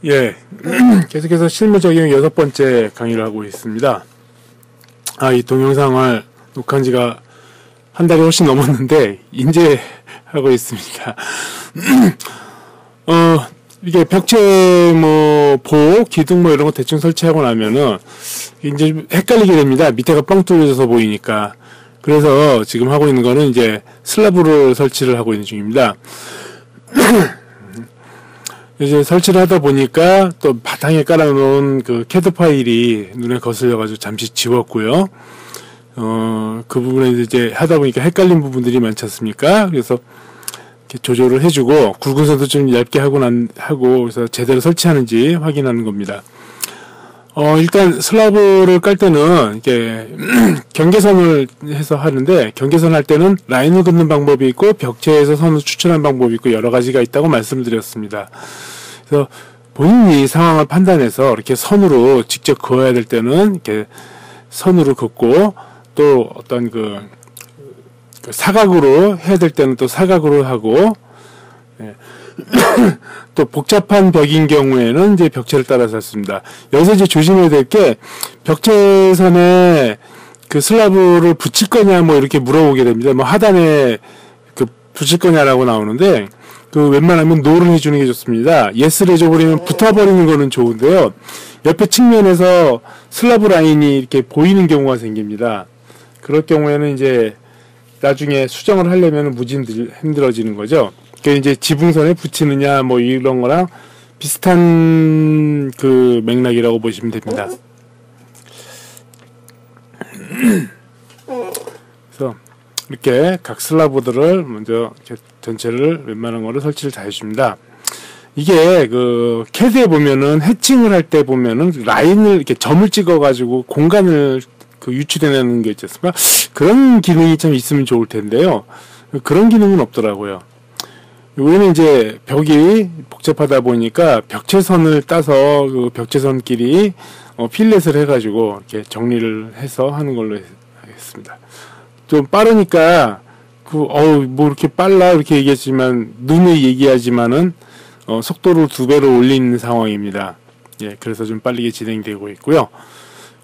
예, 계속해서 실무 적용 6번째 강의를 하고 있습니다. 이 동영상을 녹화한 지가 한 달이 훨씬 넘었는데, 이제 하고 있습니다. 이게 벽체 기둥 이런 거 대충 설치하고 나면은, 이제 헷갈리게 됩니다. 밑에가 뻥 뚫려져서 보이니까. 그래서 지금 하고 있는 거는 이제 슬라브를 설치를 하고 있는 중입니다. 이제 설치를 하다 보니까 또 바탕에 깔아놓은 그 캐드 파일이 눈에 거슬려가지고 잠시 지웠고요. 그 부분에 이제 하다 보니까 헷갈린 부분들이 많지 않습니까? 그래서 이렇게 조절을 해주고 굵은 선도 좀 얇게 하고 그래서 제대로 설치하는지 확인하는 겁니다. 일단 슬라브를 깔 때는 이렇게 경계선을 해서 하는데, 경계선 할 때는 라인을 긋는 방법이 있고 벽체에서 선을 추출하는 방법이 있고 여러 가지가 있다고 말씀을 드렸습니다. 그래서 본인이 상황을 판단해서 이렇게 선으로 직접 그어야 될 때는 이렇게 선으로 긋고, 또 어떤 그 사각으로 해야 될 때는 또 사각으로 하고, 예. 또 복잡한 벽인 경우에는 이제 벽체를 따라서 했습니다. 여기서 이제 조심해야 될 게, 벽체선에 그 슬라브를 붙일 거냐 이렇게 물어보게 됩니다. 하단에 붙일 거냐라고 나오는데, 웬만하면 노를 해주는 게 좋습니다. 예스를 해줘버리면 붙어버리는 거는 좋은데요. 옆에 측면에서 슬라브 라인이 이렇게 보이는 경우가 생깁니다. 그럴 경우에는 이제 나중에 수정을 하려면 무지 힘들어지는 거죠. 이제 지붕선에 붙이느냐 이런 거랑 비슷한 그 맥락이라고 보시면 됩니다. 그래서 이렇게 각 슬라브들을 먼저 이렇게 전체를 웬만한 거를 설치를 다 해줍니다. 이게 그 캐드에 보면은 해칭을 할 때 보면은 라인을 이렇게 점을 찍어가지고 공간을 유출해내는 게 있지 않습니까? 그런 기능이 참 있으면 좋을 텐데요. 그런 기능은 없더라고요. 여기는 이제 벽이 복잡하다 보니까 벽체선을 따서 그 벽체선끼리 필렛을 해가지고 이렇게 정리를 해서 하는 걸로 하겠습니다. 좀 빠르니까 이렇게 빨라 이렇게 얘기했지만 눈에 얘기하지만은 속도를 2배로 올리는 상황입니다. 예, 그래서 좀 빠르게 진행되고 있고요.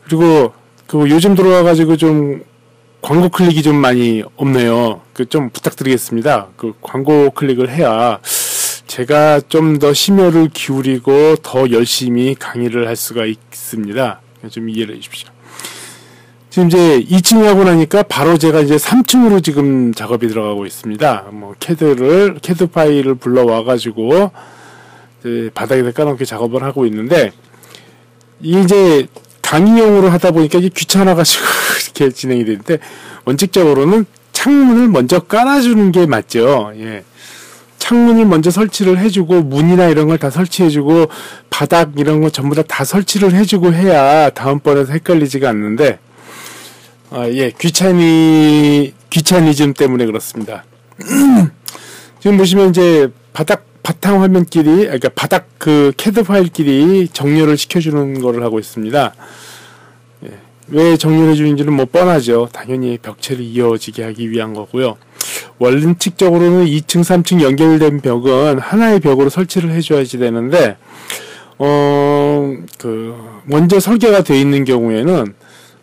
그리고 요즘 들어와가지고 좀 광고 클릭이 좀 많이 없네요. 좀 부탁드리겠습니다. 광고 클릭을 해야 제가 좀 더 심혈을 기울이고 더 열심히 강의를 할 수가 있습니다. 좀 이해를 해주십시오. 지금 이제 2층에 하고 나니까 바로 제가 이제 3층으로 지금 작업이 들어가고 있습니다. 캐드 파일을 불러와가지고 이제 바닥에다 깔아놓게 작업을 하고 있는데, 이제 강의용으로 하다 보니까 이게 귀찮아가지고 이렇게 진행이 되는데, 원칙적으로는 창문을 먼저 깔아주는 게 맞죠. 예. 창문을 먼저 설치를 해주고, 문이나 이런 걸 다 설치해주고, 바닥 이런 거 전부 다 설치를 해주고 해야 다음번에도 헷갈리지가 않는데, 귀차니즘 때문에 그렇습니다. 지금 보시면 이제 바탕 화면끼리, 그러니까 바닥 캐드 파일끼리 정렬을 시켜주는 거를 하고 있습니다. 예. 왜 정렬해 주는지는 뻔하죠. 당연히 벽체를 이어지게 하기 위한 거고요. 원칙적으로는 2층, 3층 연결된 벽은 하나의 벽으로 설치를 해줘야지 되는데, 먼저 설계가 되어 있는 경우에는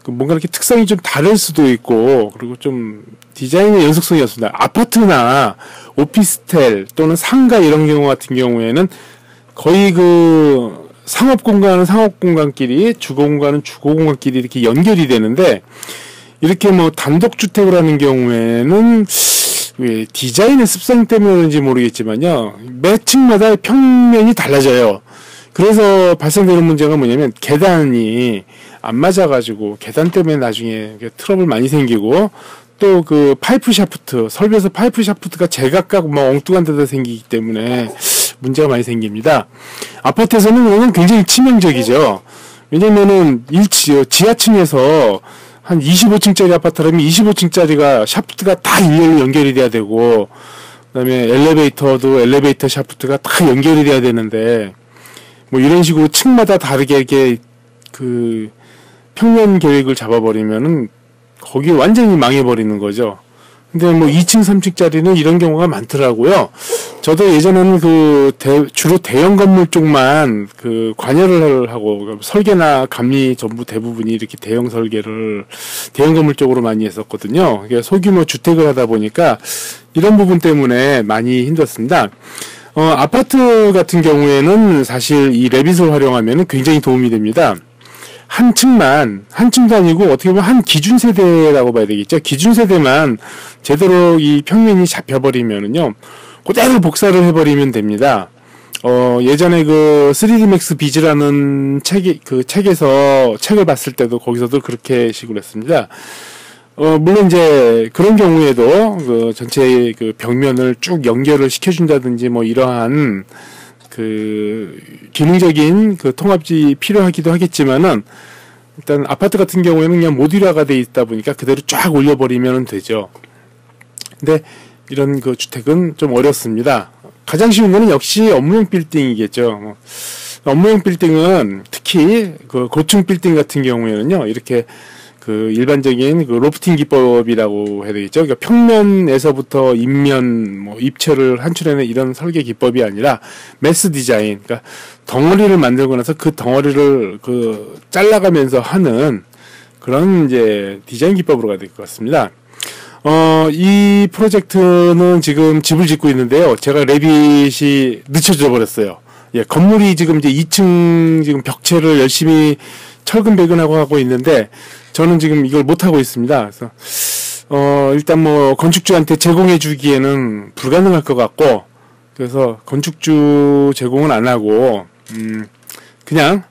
뭔가 이렇게 특성이 좀 다를 수도 있고, 그리고 좀 디자인의 연속성이 없습니다. 아파트나 오피스텔 또는 상가 이런 경우 같은 경우에는 거의 상업공간은 상업공간끼리, 주거공간은 주거공간끼리 이렇게 연결이 되는데, 이렇게 단독주택을 하는 경우에는 왜 디자인의 습성 때문에 그런지 모르겠지만요, 매 층마다 평면이 달라져요. 그래서 발생되는 문제가 뭐냐면 계단이 안 맞아가지고 계단 때문에 나중에 트러블 많이 생기고, 또 파이프 샤프트, 설비에서 파이프 샤프트가 제각각 엉뚱한 데다 생기기 때문에 문제가 많이 생깁니다. 아파트에서는 이건 굉장히 치명적이죠. 왜냐면은 지하층에서 한 25층짜리 아파트라면 25층짜리가 샤프트가 다 일렬로 연결이 돼야 되고, 그다음에 엘리베이터 샤프트가 다 연결이 돼야 되는데, 이런 식으로 층마다 다르게 이렇게 평면 계획을 잡아버리면은 거기 완전히 망해버리는 거죠. 근데 2층, 3층짜리는 이런 경우가 많더라고요. 저도 예전에는 주로 대형 건물 쪽만 관여를 하고, 설계나 감리 전부 대부분이 이렇게 대형 건물 쪽으로 많이 했었거든요. 소규모 주택을 하다 보니까 이런 부분 때문에 많이 힘들었습니다. 아파트 같은 경우에는 사실 이 레빗을 활용하면 굉장히 도움이 됩니다. 한 층도 아니고 어떻게 보면 한 기준 세대라고 봐야 되겠죠. 기준 세대만 제대로 이 평면이 잡혀버리면은요, 그대로 복사를 해버리면 됩니다. 예전에 3D Max 비즈라는 책에서 책을 봤을 때도 거기서도 그렇게 식으로 했습니다. 물론 이제 그런 경우에도 전체 벽면을 쭉 연결을 시켜준다든지 뭐 이러한 기능적인 통합이 필요하기도 하겠지만은, 일단 아파트 같은 경우에는 그냥 모듈화가 돼 있다 보니까 그대로 쫙 올려버리면 되죠. 근데 이런 주택은 좀 어렵습니다. 가장 쉬운 거는 역시 업무용 빌딩이겠죠. 업무용 빌딩은 특히 고층 빌딩 같은 경우에는요, 이렇게 일반적인 로프팅 기법이라고 해야 되겠죠. 그러니까 평면에서부터 입면, 입체를 한출해낸 이런 설계 기법이 아니라 매스 디자인, 그러니까 덩어리를 만들고 나서 그 덩어리를 잘라가면서 하는 그런 이제 디자인 기법으로 가야 될 것 같습니다. 이 프로젝트는 지금 집을 짓고 있는데요. 제가 레빗이 늦춰져 버렸어요. 예, 건물이 지금 이제 2층 지금 벽체를 열심히 철근배근하고 하고 있는데, 저는 지금 이걸 못하고 있습니다. 그래서, 일단 건축주한테 제공해 주기에는 불가능할 것 같고, 그래서 건축주 제공은 안 하고, 그냥,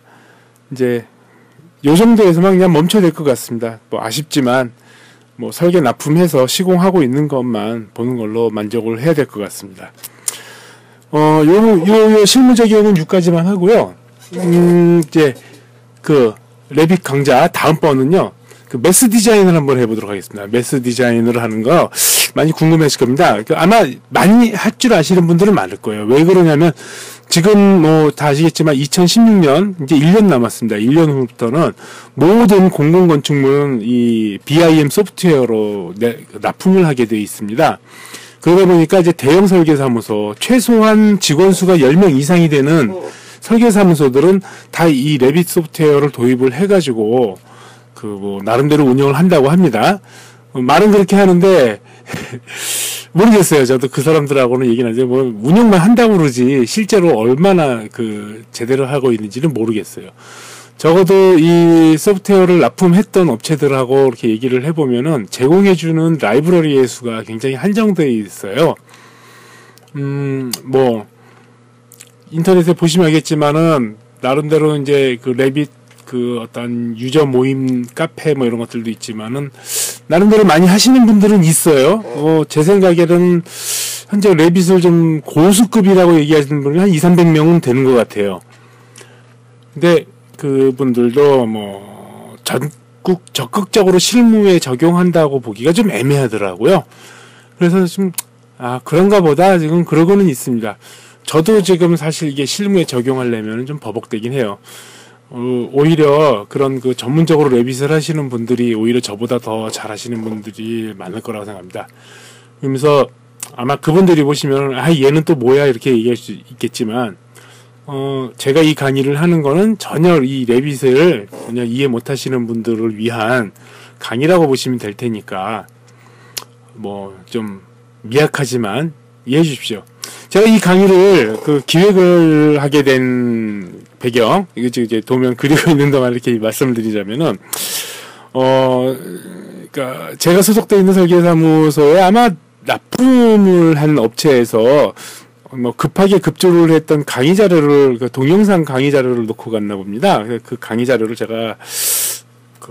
이제, 요 정도에서만 그냥 멈춰야 될 것 같습니다. 아쉽지만, 설계 납품해서 시공하고 있는 것만 보는 걸로 만족을 해야 될 것 같습니다. 요 실무 적용은 6까지만 하고요. 이제, 레빗 강좌 다음번은요, 매스 디자인을 한번 해보도록 하겠습니다. 매스 디자인을 하는 거 많이 궁금하실 겁니다. 아마 많이 할 줄 아시는 분들은 많을 거예요. 왜 그러냐면, 지금 다 아시겠지만 2016년 이제 1년 남았습니다. 1년 후부터는 모든 공공건축물은 이 BIM 소프트웨어로 납품을 하게 되어 있습니다. 그러다 보니까 이제 대형 설계사무소, 최소한 직원 수가 10명 이상이 되는 설계사무소들은 다 이 레빗 소프트웨어를 도입을 해가지고 나름대로 운영을 한다고 합니다. 말은 그렇게 하는데 모르겠어요. 저도 그 사람들하고는 얘기는 하죠. 운영만 한다고 그러지 실제로 얼마나 제대로 하고 있는지는 모르겠어요. 적어도 이 소프트웨어를 납품했던 업체들하고 이렇게 얘기를 해보면은 제공해주는 라이브러리의 수가 굉장히 한정되어 있어요. 인터넷에 보시면 알겠지만은, 나름대로 이제 레빗 어떤 유저 모임 카페 이런 것들도 있지만은, 나름대로 많이 하시는 분들은 있어요. 제 생각에는 현재 레빗을 좀 고수급이라고 얘기하시는 분이 한 200~300명은 되는 것 같아요. 근데 그분들도 적극적으로 실무에 적용한다고 보기가 좀 애매하더라고요. 그래서 좀, 그런가 보다 지금 그러고는 있습니다. 저도 지금 사실 이게 실무에 적용하려면 좀 버벅대긴 해요. 오히려 그런 전문적으로 레빗을 하시는 분들이 오히려 저보다 더 잘하시는 분들이 많을 거라고 생각합니다. 그러면서 아마 그분들이 보시면 얘는 또 뭐야 이렇게 얘기할 수 있겠지만, 제가 이 강의를 하는 거는 전혀 이 레빗을 전혀 이해 못 하시는 분들을 위한 강의라고 보시면 될 테니까 좀 미약하지만 이해해 주십시오. 제가 이 강의를 기획을 하게 된 배경, 이거 이제 도면 그리고 있는 동안 이렇게 말씀드리자면은, 그러니까 제가 소속되어 있는 설계사무소에 아마 납품을 한 업체에서 급하게 급조를 했던 강의 자료를, 동영상 강의 자료를 놓고 갔나 봅니다. 그 강의 자료를 제가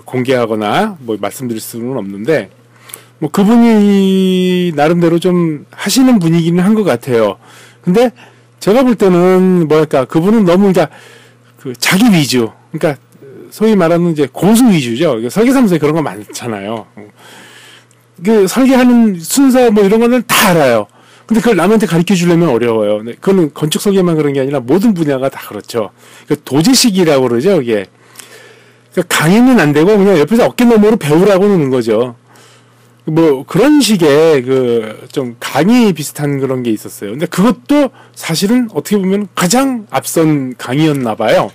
공개하거나 말씀드릴 수는 없는데, 그분이 나름대로 좀 하시는 분이기는 한 것 같아요. 근데 제가 볼 때는 그분은 너무 자기 위주, 그러니까 소위 말하는 이제 고수 위주죠. 설계사무소에 그런 거 많잖아요. 설계하는 순서 이런 거는 다 알아요. 근데 그걸 남한테 가르쳐 주려면 어려워요. 그거는 건축 설계만 그런 게 아니라 모든 분야가 다 그렇죠. 도제식이라고 그러죠, 이게. 강의는 안 되고 그냥 옆에서 어깨너머로 배우라고 하는 거죠. 뭐 그런 식의 그 좀 강의 비슷한 그런 게 있었어요. 근데 그것도 사실은 어떻게 보면 가장 앞선 강의였나 봐요.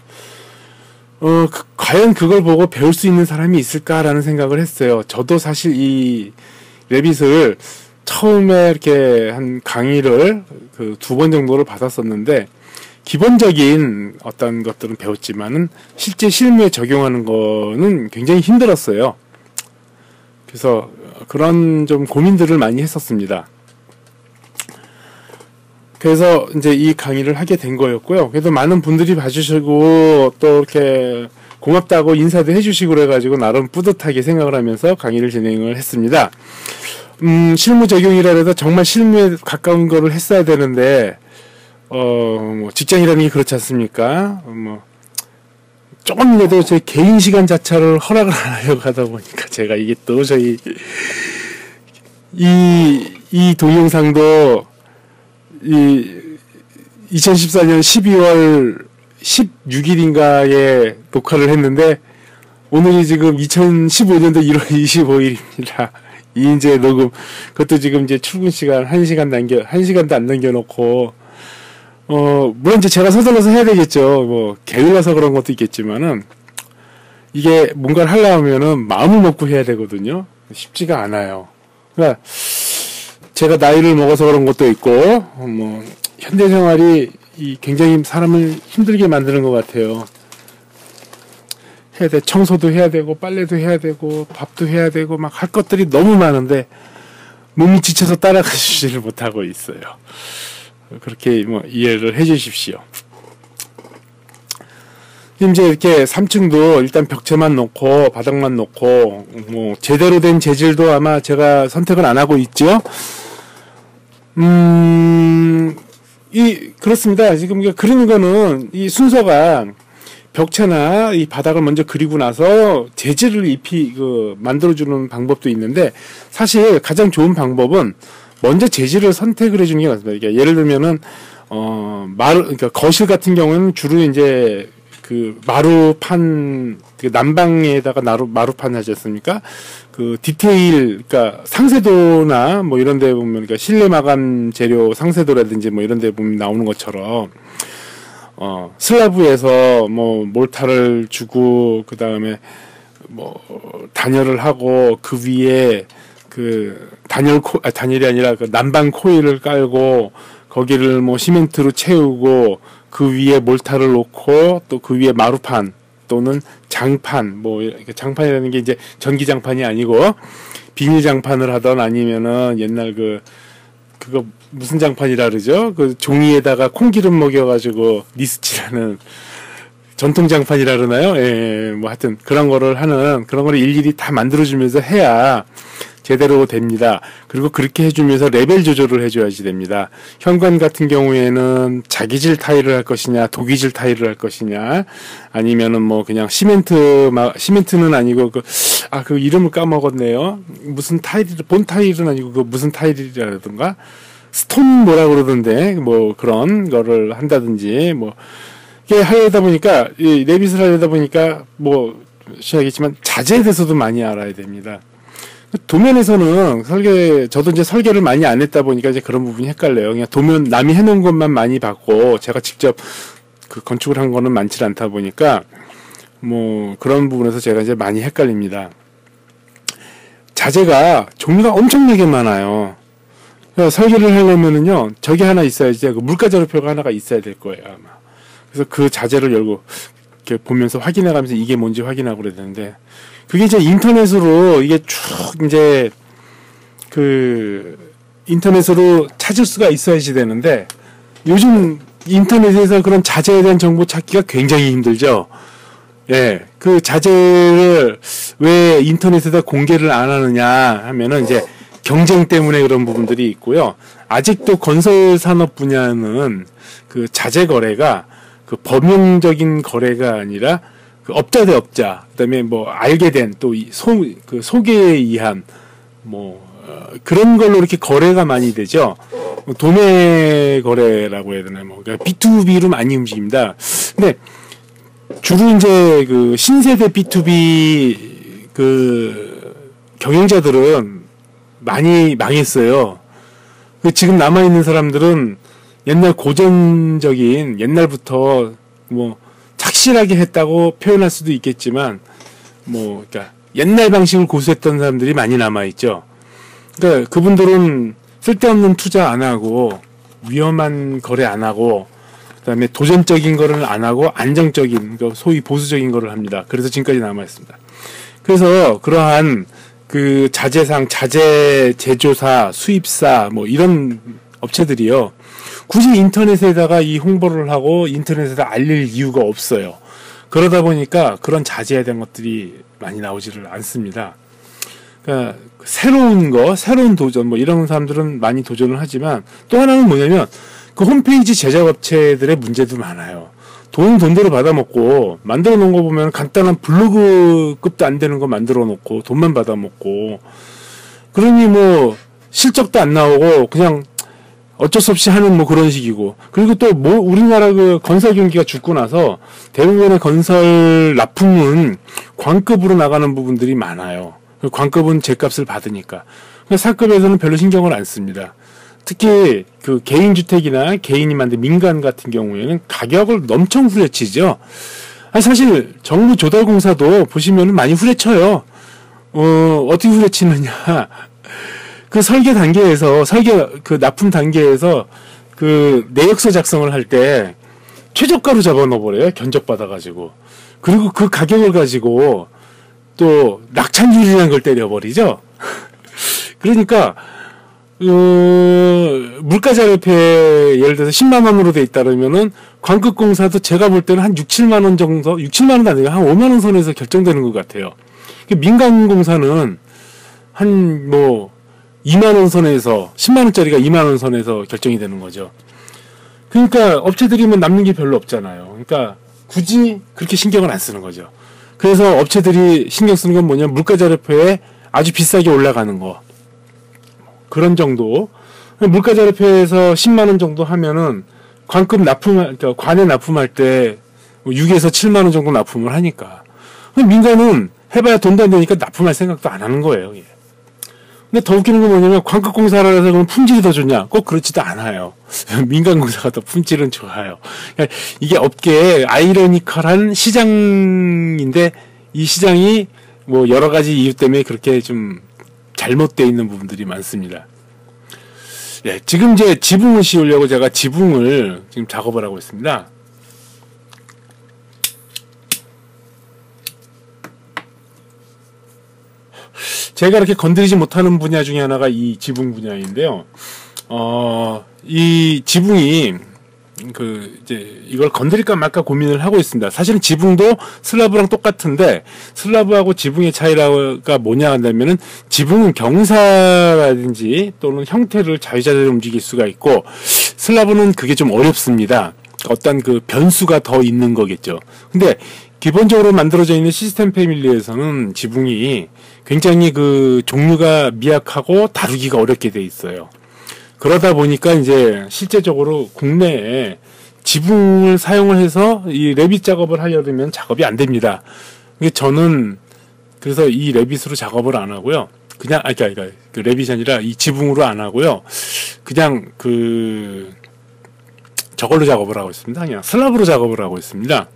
과연 그걸 보고 배울 수 있는 사람이 있을까라는 생각을 했어요. 저도 사실 이 레빗을 처음에 이렇게 한 강의를 그 2번 정도를 받았었는데, 기본적인 어떤 것들은 배웠지만은 실제 실무에 적용하는 거는 굉장히 힘들었어요. 그래서 그런 좀 고민들을 많이 했었습니다. 그래서 이제 이 강의를 하게 된 거였고요. 그래도 많은 분들이 봐주시고 또 이렇게 고맙다고 인사도 해주시고 그래가지고 나름 뿌듯하게 생각을 하면서 강의를 진행을 했습니다. 실무 적용이라 해도 정말 실무에 가까운 거를 했어야 되는데, 뭐 직장이라는 게 그렇지 않습니까? 뭐 조금이라도 제 개인 시간 자체를 허락을 안 하려고 하다 보니까 제가 이게 도저히 이 동영상도 2014년 12월 16일인가에 녹화를 했는데, 오늘이 지금 2015년도 1월 25일입니다. 이제 녹음, 그것도 지금 이제 출근 시간 1시간도 안 남겨놓고, 물론 이제 제가 서둘러서 해야 되겠죠. 뭐, 게을러서 그런 것도 있겠지만은, 이게 뭔가를 하려면은 마음을 먹고 해야 되거든요. 쉽지가 않아요. 그러니까, 제가 나이를 먹어서 그런 것도 있고, 뭐, 현대 생활이 굉장히 사람을 힘들게 만드는 것 같아요. 청소도 해야 되고, 빨래도 해야 되고, 밥도 해야 되고, 막 할 것들이 너무 많은데, 몸이 지쳐서 따라가지를 못하고 있어요. 그렇게 뭐 이해를 해 주십시오. 이제 이렇게 3층도 일단 벽체만 놓고, 바닥만 놓고, 뭐, 제대로 된 재질도 아마 제가 선택을 안 하고 있죠. 그렇습니다. 지금 그리는 거는 이 순서가 벽체나 이 바닥을 먼저 그리고 나서 재질을 만들어주는 방법도 있는데, 사실 가장 좋은 방법은 먼저 재질을 선택을 해주는 게 맞습니다. 그러니까 예를 들면은, 그러니까 거실 같은 경우는 주로 이제 그 마루판, 그 난방에다가 마루판 하지 않습니까? 그 디테일, 그러니까 상세도나 뭐 이런 데 보면, 그러니까 실내 마감 재료 상세도라든지 뭐 이런 데 보면 나오는 것처럼, 슬라브에서 뭐 몰타를 주고, 그 다음에 뭐 단열을 하고, 그 위에 그 단열이 아니라 그 난방 코일을 깔고, 거기를 뭐 시멘트로 채우고, 그 위에 몰타를 놓고, 또 그 위에 마루판 또는 장판, 뭐 장판이라는 게 이제 전기 장판이 아니고 비닐 장판을 하던, 아니면은 옛날 그거 무슨 장판이라 그러죠? 그 종이에다가 콩기름 먹여가지고 니스치라는 전통 장판이라 그러나요? 예, 뭐 하여튼 그런 거를 일일이 다 만들어주면서 해야 제대로 됩니다. 그리고 그렇게 해주면서 레벨 조절을 해줘야지 됩니다. 현관 같은 경우에는 자기질 타일을 할 것이냐, 도기질 타일을 할 것이냐, 아니면은 뭐 그냥 시멘트는 아니고 그 이름을 까먹었네요. 무슨 본 타일은 아니고 그 무슨 타일이라든가 스톤 뭐라 그러던데, 뭐 그런 거를 한다든지, 뭐 이게 하려다 보니까, 이 레빗을 하려다 보니까 뭐 시작했지만 자재에 대해서도 많이 알아야 됩니다. 도면에서는 저도 이제 설계를 많이 안 했다 보니까 이제 그런 부분이 헷갈려요. 그냥 도면 남이 해놓은 것만 많이 봤고, 제가 직접 그 건축을 한 거는 많지 않다 보니까 뭐 그런 부분에서 제가 이제 많이 헷갈립니다. 자재가 종류가 엄청나게 많아요. 그래서 설계를 하려면은요, 저기 하나 있어야지, 그 물가절표가 하나가 있어야 될 거예요, 아마. 그래서 그 자재를 열고 이렇게 보면서 확인해가면서 이게 뭔지 확인하고 그래야 되는데, 그게 이제 인터넷으로 이게 쭉 이제 인터넷으로 찾을 수가 있어야지 되는데, 요즘 인터넷에서 그런 자재에 대한 정보 찾기가 굉장히 힘들죠. 예, 그 자재를 왜 인터넷에다 공개를 안 하느냐 하면은 이제 경쟁 때문에 그런 부분들이 있고요. 아직도 건설 산업 분야는 그 자재 거래가 그 범용적인 거래가 아니라 그 업자 대 업자, 그다음에 뭐 알게 된 또 그 소개에 의한 그런 걸로 이렇게 거래가 많이 되죠. 도매 거래라고 해야 되나요? 그러니까 B2B로 많이 움직입니다. 근데 주로 이제 그 신세대 B2B 그 경영자들은 많이 망했어요. 지금 남아있는 사람들은 옛날 고전적인, 옛날부터 뭐 착실하게 했다고 표현할 수도 있겠지만, 그러니까 옛날 방식을 고수했던 사람들이 많이 남아있죠. 그러니까 그분들은 쓸데없는 투자 안 하고, 위험한 거래 안 하고, 그다음에 도전적인 거를 안 하고 안정적인, 소위 보수적인 거를 합니다. 그래서 지금까지 남아있습니다. 그래서 그러한 그 자재상, 자재 제조사, 수입사, 이런 업체들이요. 굳이 인터넷에다가 이 홍보를 하고 인터넷에다 알릴 이유가 없어요. 그러다 보니까 그런 자재에 대한 것들이 많이 나오지를 않습니다. 그러니까 새로운 거, 새로운 도전, 이런 사람들은 많이 도전을 하지만 또 하나는 뭐냐면 그 홈페이지 제작업체들의 문제도 많아요. 돈대로 받아먹고 만들어 놓은 거 보면 간단한 블로그급도 안 되는 거 만들어 놓고 돈만 받아먹고 그러니 실적도 안 나오고 그냥 어쩔 수 없이 하는 그런 식이고 그리고 또 우리나라 그 건설 경기가 죽고 나서 대부분의 건설 납품은 관급으로 나가는 부분들이 많아요. 관급은 제값을 받으니까. 사급에서는 별로 신경을 안 씁니다. 특히 그 개인주택이나 개인이 만든 민간 같은 경우에는 가격을 엄청 후려치죠. 사실 정부 조달공사도 보시면 많이 후려쳐요. 어떻게 후려치느냐. 그 설계 단계에서, 그 납품 단계에서 그 내역서 작성을 할 때 최저가로 잡아 넣어버려요. 견적받아가지고. 그리고 그 가격을 가지고 또 낙찰률이라는 걸 때려버리죠. 그러니까 물가자료표에 예를 들어서 10만 원으로 돼 있다 그러면은 관급공사도 제가 볼 때는 한 6, 7만 원 정도, 6, 7만 원도 아니고 한 5만 원 선에서 결정되는 것 같아요. 민간공사는 한 2만 원 선에서 10만 원짜리가 2만 원 선에서 결정이 되는 거죠. 그러니까 업체들이 남는 게 별로 없잖아요. 그러니까 굳이 그렇게 신경을 안 쓰는 거죠. 그래서 업체들이 신경 쓰는 건 뭐냐면 물가자료표에 아주 비싸게 올라가는 거. 그런 정도. 물가자료표에서 10만 원 정도 하면은 그러니까 관에 납품할 때 6에서 7만 원 정도 납품을 하니까. 민간은 해봐야 돈도 안 되니까 납품할 생각도 안 하는 거예요. 예. 근데 더 웃기는 건 뭐냐면 관급공사라 해서 그럼 품질이 더 좋냐? 꼭 그렇지도 않아요. 민간공사가 더 품질은 좋아요. 그러니까 이게 업계의 아이러니컬한 시장인데 이 시장이 여러 가지 이유 때문에 그렇게 좀 잘못되어 있는 부분들이 많습니다. 예, 지금 이제 지붕을 씌우려고 제가 지붕을 지금 작업을 하고 있습니다. 제가 이렇게 건드리지 못하는 분야 중에 하나가 이 지붕 분야인데요. 이 지붕이 이걸 건드릴까 말까 고민을 하고 있습니다. 사실은 지붕도 슬라브랑 똑같은데 슬라브하고 지붕의 차이가 뭐냐 한다면은 지붕은 경사라든지 또는 형태를 자유자재로 움직일 수가 있고 슬라브는 그게 좀 어렵습니다. 어떤 그 변수가 더 있는 거겠죠. 근데 기본적으로 만들어져 있는 시스템 패밀리에서는 지붕이 굉장히 그 종류가 미약하고 다루기가 어렵게 돼 있어요. 그러다 보니까 이제 실제적으로 국내에 지붕을 사용을 해서 이 레빗 작업을 하려면 작업이 안 됩니다. 저는 그래서 이 레빗으로 작업을 안 하고요. 그냥 그러니까 그 레빗이 아니라 이 지붕으로 안 하고요. 그냥 저걸로 작업을 하고 있습니다. 그냥 슬랍으로 작업을 하고 있습니다.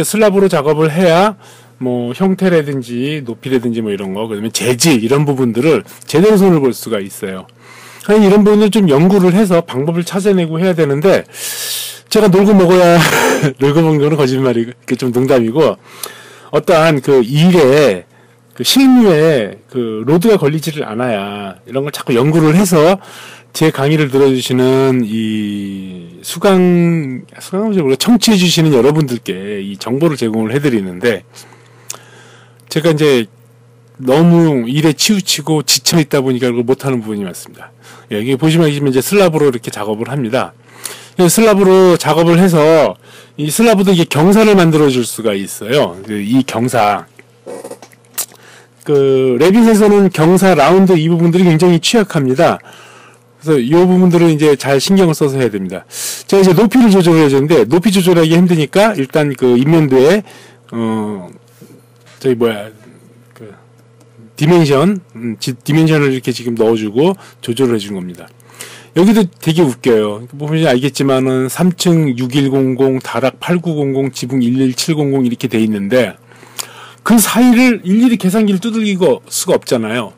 슬랍으로 작업을 해야 형태라든지 높이라든지 이런 거, 그다음에 재질 이런 부분들을 제대로 손을 볼 수가 있어요. 이런 부분을 좀 연구를 해서 방법을 찾아내고 해야 되는데 제가 놀고 먹어야 놀고 먹는 거는 거짓말이고 그게 좀 농담이고 어떠한 그 일에 그 실무에 그 로드가 걸리지를 않아야 이런 걸 자꾸 연구를 해서 제 강의를 들어주시는 이 청취해주시는 여러분들께 이 정보를 제공을 해드리는데 제가 이제 너무 일에 치우치고 지쳐있다 보니까 그걸 못하는 부분이 많습니다. 여기 보시면 이제 슬랍으로 이렇게 작업을 합니다. 슬랍으로 작업을 해서 이 슬랍으로 이게 경사를 만들어줄 수가 있어요. 이 경사. 레빗에서는 경사, 라운드 이 부분들이 굉장히 취약합니다. 그래서 이 부분들은 이제 잘 신경을 써서 해야 됩니다. 제가 이제 높이를 조절해야 되는데, 높이 조절하기 힘드니까, 일단 그 인면도에, 디멘션을 이렇게 지금 넣어주고 조절을 해준 겁니다. 여기도 되게 웃겨요. 보시면 알겠지만은 3층 6100, 다락 8900, 지붕 11700 이렇게 돼 있는데 그 사이를 일일이 계산기를 두들기고 수가 없잖아요.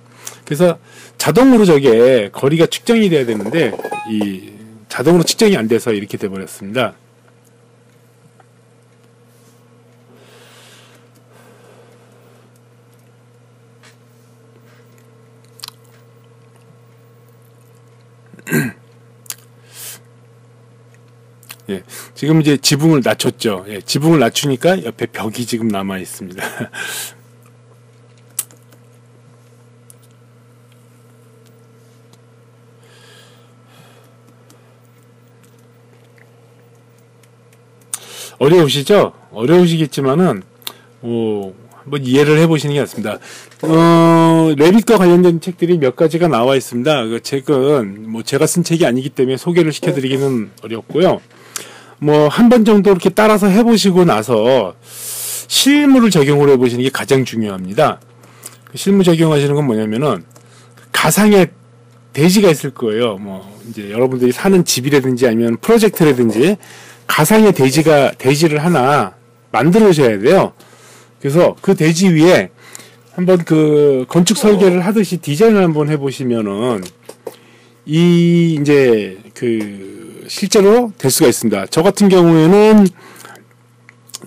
그래서 자동으로 저게 거리가 측정이 돼야 되는데 이 자동으로 측정이 안 돼서 이렇게 돼 버렸습니다. 예, 지금 이제 지붕을 낮췄죠. 예, 지붕을 낮추니까 옆에 벽이 지금 남아 있습니다. 어려우시죠? 어려우시겠지만은 한번 이해를 해보시는 게 낫습니다. 레빗과 관련된 책들이 몇 가지가 나와 있습니다. 그 책은 뭐 제가 쓴 책이 아니기 때문에 소개를 시켜드리기는 어렵고요. 뭐 한 번 정도 이렇게 따라서 해보시고 나서 실무를 적용을 해보시는 게 가장 중요합니다. 실무 적용하시는 건 뭐냐면은 가상의 대지가 있을 거예요. 뭐 이제 여러분들이 사는 집이라든지 아니면 프로젝트라든지 가상의 대지를 하나 만들어줘야 돼요. 그래서 그 대지 위에 한번 그 건축 설계를 하듯이 디자인을 한번 해보시면은 이제 그 실제로 될 수가 있습니다. 저 같은 경우에는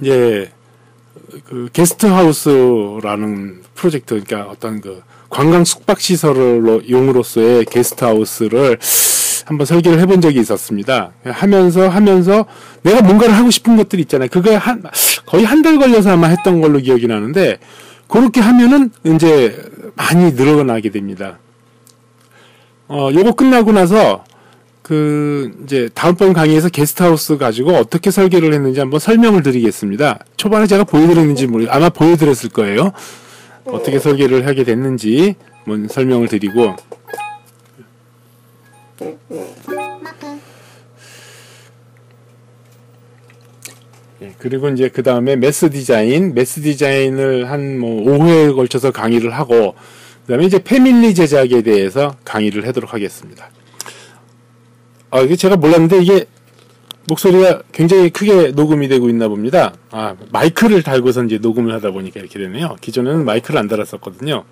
이제 그 게스트하우스라는 프로젝트, 그러니까 어떤 그 관광 숙박 시설로 용으로서의 게스트하우스를 한번 설계를 해본 적이 있었습니다. 하면서 내가 뭔가를 하고 싶은 것들이 있잖아요. 그거 거의 한 달 걸려서 아마 했던 걸로 기억이 나는데, 그렇게 하면은 이제 많이 늘어나게 됩니다. 요거 끝나고 나서 이제 다음번 강의에서 게스트하우스 가지고 어떻게 설계를 했는지 한번 설명을 드리겠습니다. 초반에 제가 보여드렸는지 아마 보여드렸을 거예요. 어떻게 설계를 하게 됐는지 한번 설명을 드리고, 그리고 이제 그 다음에 매스 디자인을 한 뭐 5회에 걸쳐서 강의를 하고, 그 다음에 이제 패밀리 제작에 대해서 강의를 하도록 하겠습니다. 이게 제가 몰랐는데 이게 목소리가 굉장히 크게 녹음이 되고 있나 봅니다. 마이크를 달고서 이제 녹음을 하다 보니까 이렇게 되네요. 기존에는 마이크를 안 달았었거든요.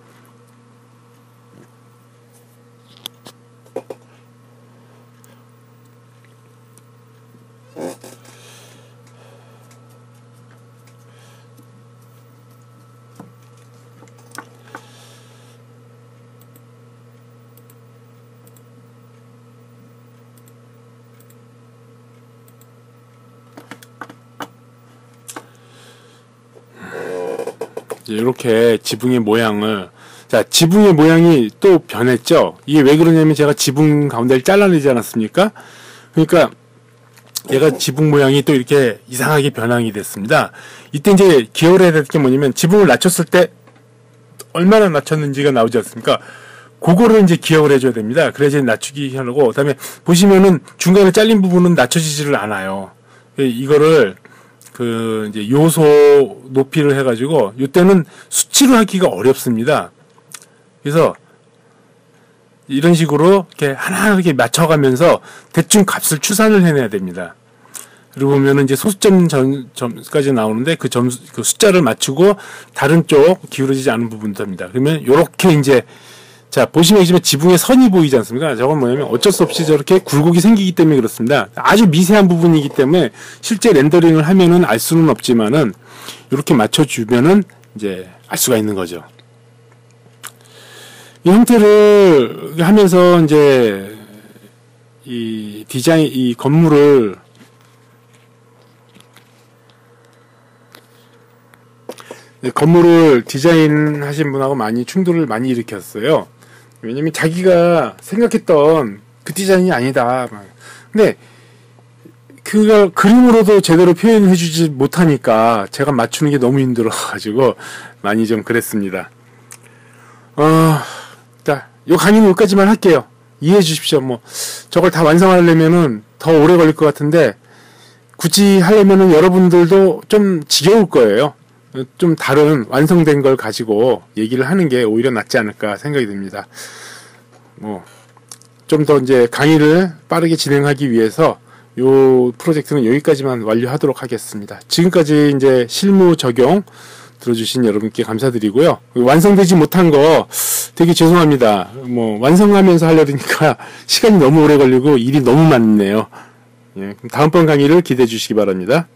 이렇게 지붕의 모양을, 지붕의 모양이 또 변했죠. 이게 왜 그러냐면 제가 지붕 가운데를 잘라내지 않았습니까? 그러니까 얘가 지붕 모양이 또 이렇게 이상하게 변형이 됐습니다. 이때 이제 기억을 해야 될 게 뭐냐면 지붕을 낮췄을 때 얼마나 낮췄는지가 나오지 않습니까? 그거를 이제 기억을 해줘야 됩니다. 그래야지 낮추기 하고, 그 다음에 보시면은 중간에 잘린 부분은 낮춰지지를 않아요. 이거를 이제 요소 높이를 해가지고, 이때는 수치로 하기가 어렵습니다. 그래서, 이런 식으로 이렇게 하나 이렇게 맞춰가면서 대충 값을 추산을 해내야 됩니다. 그리고 보면은 이제 소수점까지 나오는데 그 숫자를 맞추고 다른 쪽 기울어지지 않은 부분입니다. 그러면 요렇게 이제, 보시면 지금 지붕에 선이 보이지 않습니까? 저건 뭐냐면 어쩔 수 없이 저렇게 굴곡이 생기기 때문에 그렇습니다. 아주 미세한 부분이기 때문에 실제 렌더링을 하면은 알 수는 없지만은 이렇게 맞춰주면은 이제 알 수가 있는 거죠. 이 형태를 하면서 이제 이 건물을 디자인하신 분하고 많이 충돌을 많이 일으켰어요. 왜냐면 자기가 생각했던 그 디자인이 아니다. 근데 그걸 그림으로도 제대로 표현을 해주지 못하니까 제가 맞추는 게 너무 힘들어가지고 많이 좀 그랬습니다. 요 강의는 여기까지만 할게요. 이해해 주십시오. 뭐 저걸 다 완성하려면은 더 오래 걸릴 것 같은데 굳이 하려면은 여러분들도 좀 지겨울 거예요. 좀 다른 완성된 걸 가지고 얘기를 하는 게 오히려 낫지 않을까 생각이 듭니다. 좀 더 이제 강의를 빠르게 진행하기 위해서 요 프로젝트는 여기까지만 완료하도록 하겠습니다. 지금까지 이제 실무 적용 들어주신 여러분께 감사드리고요. 완성되지 못한 거 되게 죄송합니다. 완성하면서 하려니까 시간이 너무 오래 걸리고 일이 너무 많네요. 예, 다음번 강의를 기대해 주시기 바랍니다.